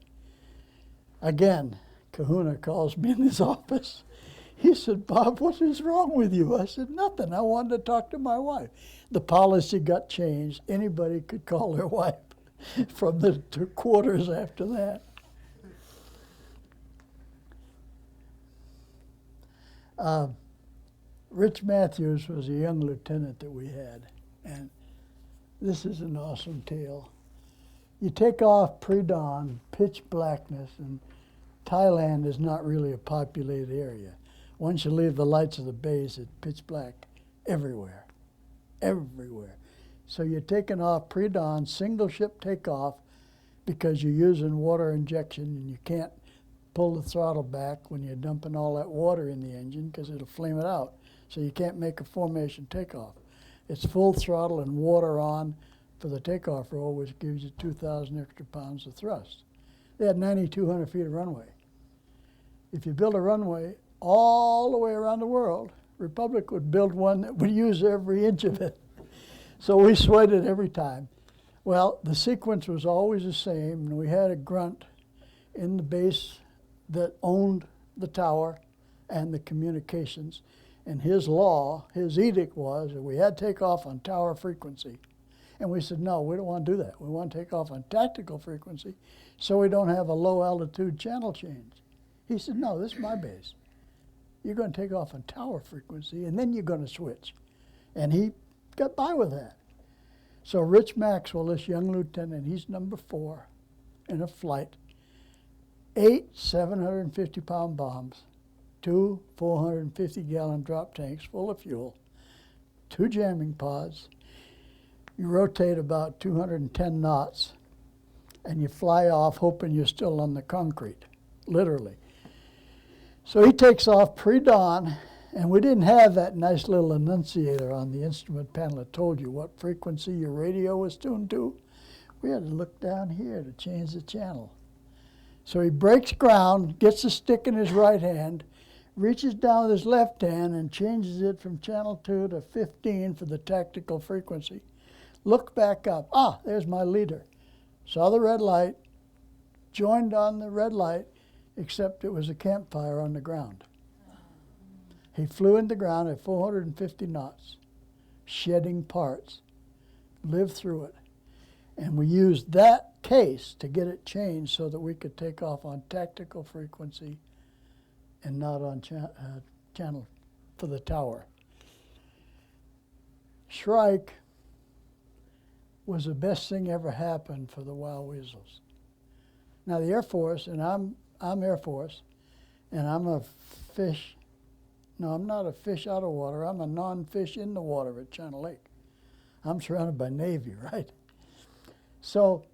Again, Kahuna calls me in his office. He said, Bob, what is wrong with you? I said, nothing. I wanted to talk to my wife. The policy got changed. Anybody could call their wife from the quarters after that. Rich Matthews was a young lieutenant that we had, and this is an awesome tale. You take off pre-dawn, pitch blackness, and Thailand is not really a populated area. Once you leave the lights of the base, it's pitch black everywhere, everywhere. So you're taking off pre-dawn, single ship takeoff, because you're using water injection and you can't pull the throttle back when you're dumping all that water in the engine because it'll flame it out. So you can't make a formation takeoff. It's full throttle and water on for the takeoff roll, which gives you 2,000 extra pounds of thrust. They had 9,200 feet of runway. If you build a runway all the way around the world, Republic would build one that would use every inch of it. So we sweated every time. Well, the sequence was always the same, and we had a grunt in the base that owned the tower and the communications. And his law, his edict was that we had to take off on tower frequency. And we said, no, we don't want to do that. We want to take off on tactical frequency so we don't have a low altitude channel change. He said, no, this is my base. You're going to take off on tower frequency, and then you're going to switch. And he got by with that. So Rich Maxwell, this young lieutenant, he's number 4 in a flight. 8 750-pound bombs, 2 450-gallon drop tanks full of fuel, 2 jamming pods. You rotate about 210 knots, and you fly off hoping you're still on the concrete, literally. So he takes off pre-dawn, and we didn't have that nice little annunciator on the instrument panel that told you what frequency your radio was tuned to. We had to look down here to change the channel. So he breaks ground, gets the stick in his right hand, reaches down with his left hand and changes it from channel 2 to 15 for the tactical frequency. Look back up. Ah, there's my leader. Saw the red light, joined on the red light, except it was a campfire on the ground. He flew into the ground at 450 knots, shedding parts, lived through it. And we used that case to get it changed so that we could take off on tactical frequency and not on channel for the tower. Shrike was the best thing ever happened for the Wild Weasels. Now the Air Force, and I'm Air Force, and I'm a fish. No, I'm not a fish out of water. I'm a non-fish in the water at Channel Lake. I'm surrounded by Navy, right? So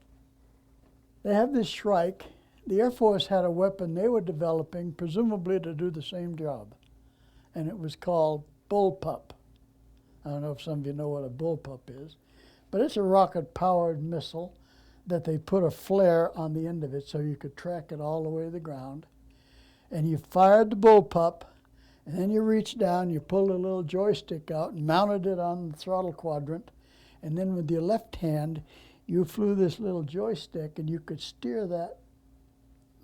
they have this Shrike. The Air Force had a weapon they were developing, presumably to do the same job, and it was called bullpup. I don't know if some of you know what a bullpup is, but it's a rocket-powered missile that they put a flare on the end of it so you could track it all the way to the ground. And you fired the bullpup, and then you reached down, you pulled a little joystick out and mounted it on the throttle quadrant, and then with your left hand, you flew this little joystick, and you could steer that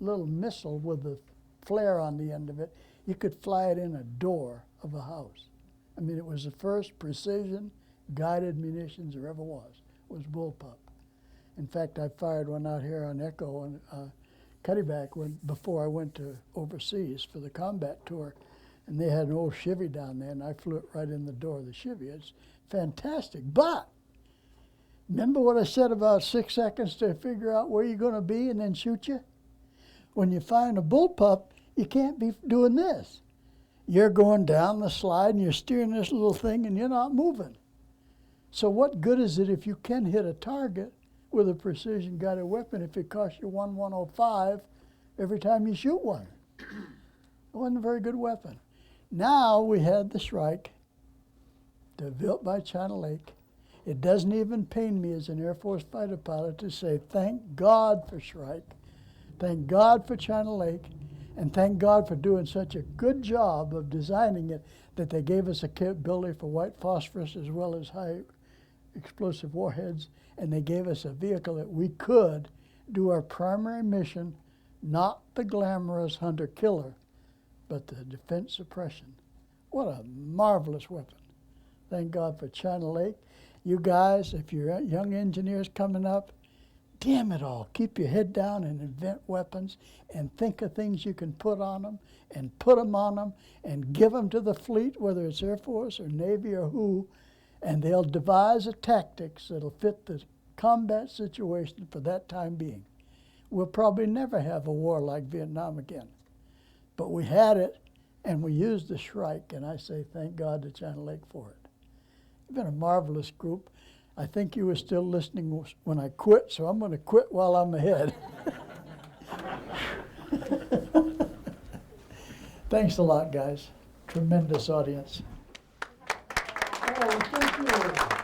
little missile with the flare on the end of it. You could fly it in a door of a house. I mean, it was the first precision guided munitions there ever was bullpup. In fact, I fired one out here on Echo and Cuddyback before I went to overseas for the combat tour, and they had an old Chevy down there, and I flew it right in the door of the Chevy. It's fantastic. But remember what I said about 6 seconds to figure out where you're going to be and then shoot you? When you find a bullpup, you can't be doing this. You're going down the slide and you're steering this little thing and you're not moving. So what good is it if you can hit a target with a precision guided weapon if it costs you 1/105 every time you shoot one? It wasn't a very good weapon. Now we had the Shrike. They're built by China Lake. It doesn't even pain me as an Air Force fighter pilot to say thank God for Shrike, thank God for China Lake, and thank God for doing such a good job of designing it that they gave us a capability for white phosphorus as well as high explosive warheads, and they gave us a vehicle that we could do our primary mission, not the glamorous hunter-killer, but the defense suppression. What a marvelous weapon. Thank God for China Lake. You guys, if you're young engineers coming up, damn it all, keep your head down and invent weapons and think of things you can put on them and put them on them and give them to the fleet, whether it's Air Force or Navy or who, and they'll devise a tactics that'll fit the combat situation for that time being. We'll probably never have a war like Vietnam again, but we had it and we used the Shrike, and I say thank God to China Lake for it. You've been a marvelous group. I think you were still listening when I quit, so I'm going to quit while I'm ahead. Thanks a lot, guys. Tremendous audience. Oh, thank you.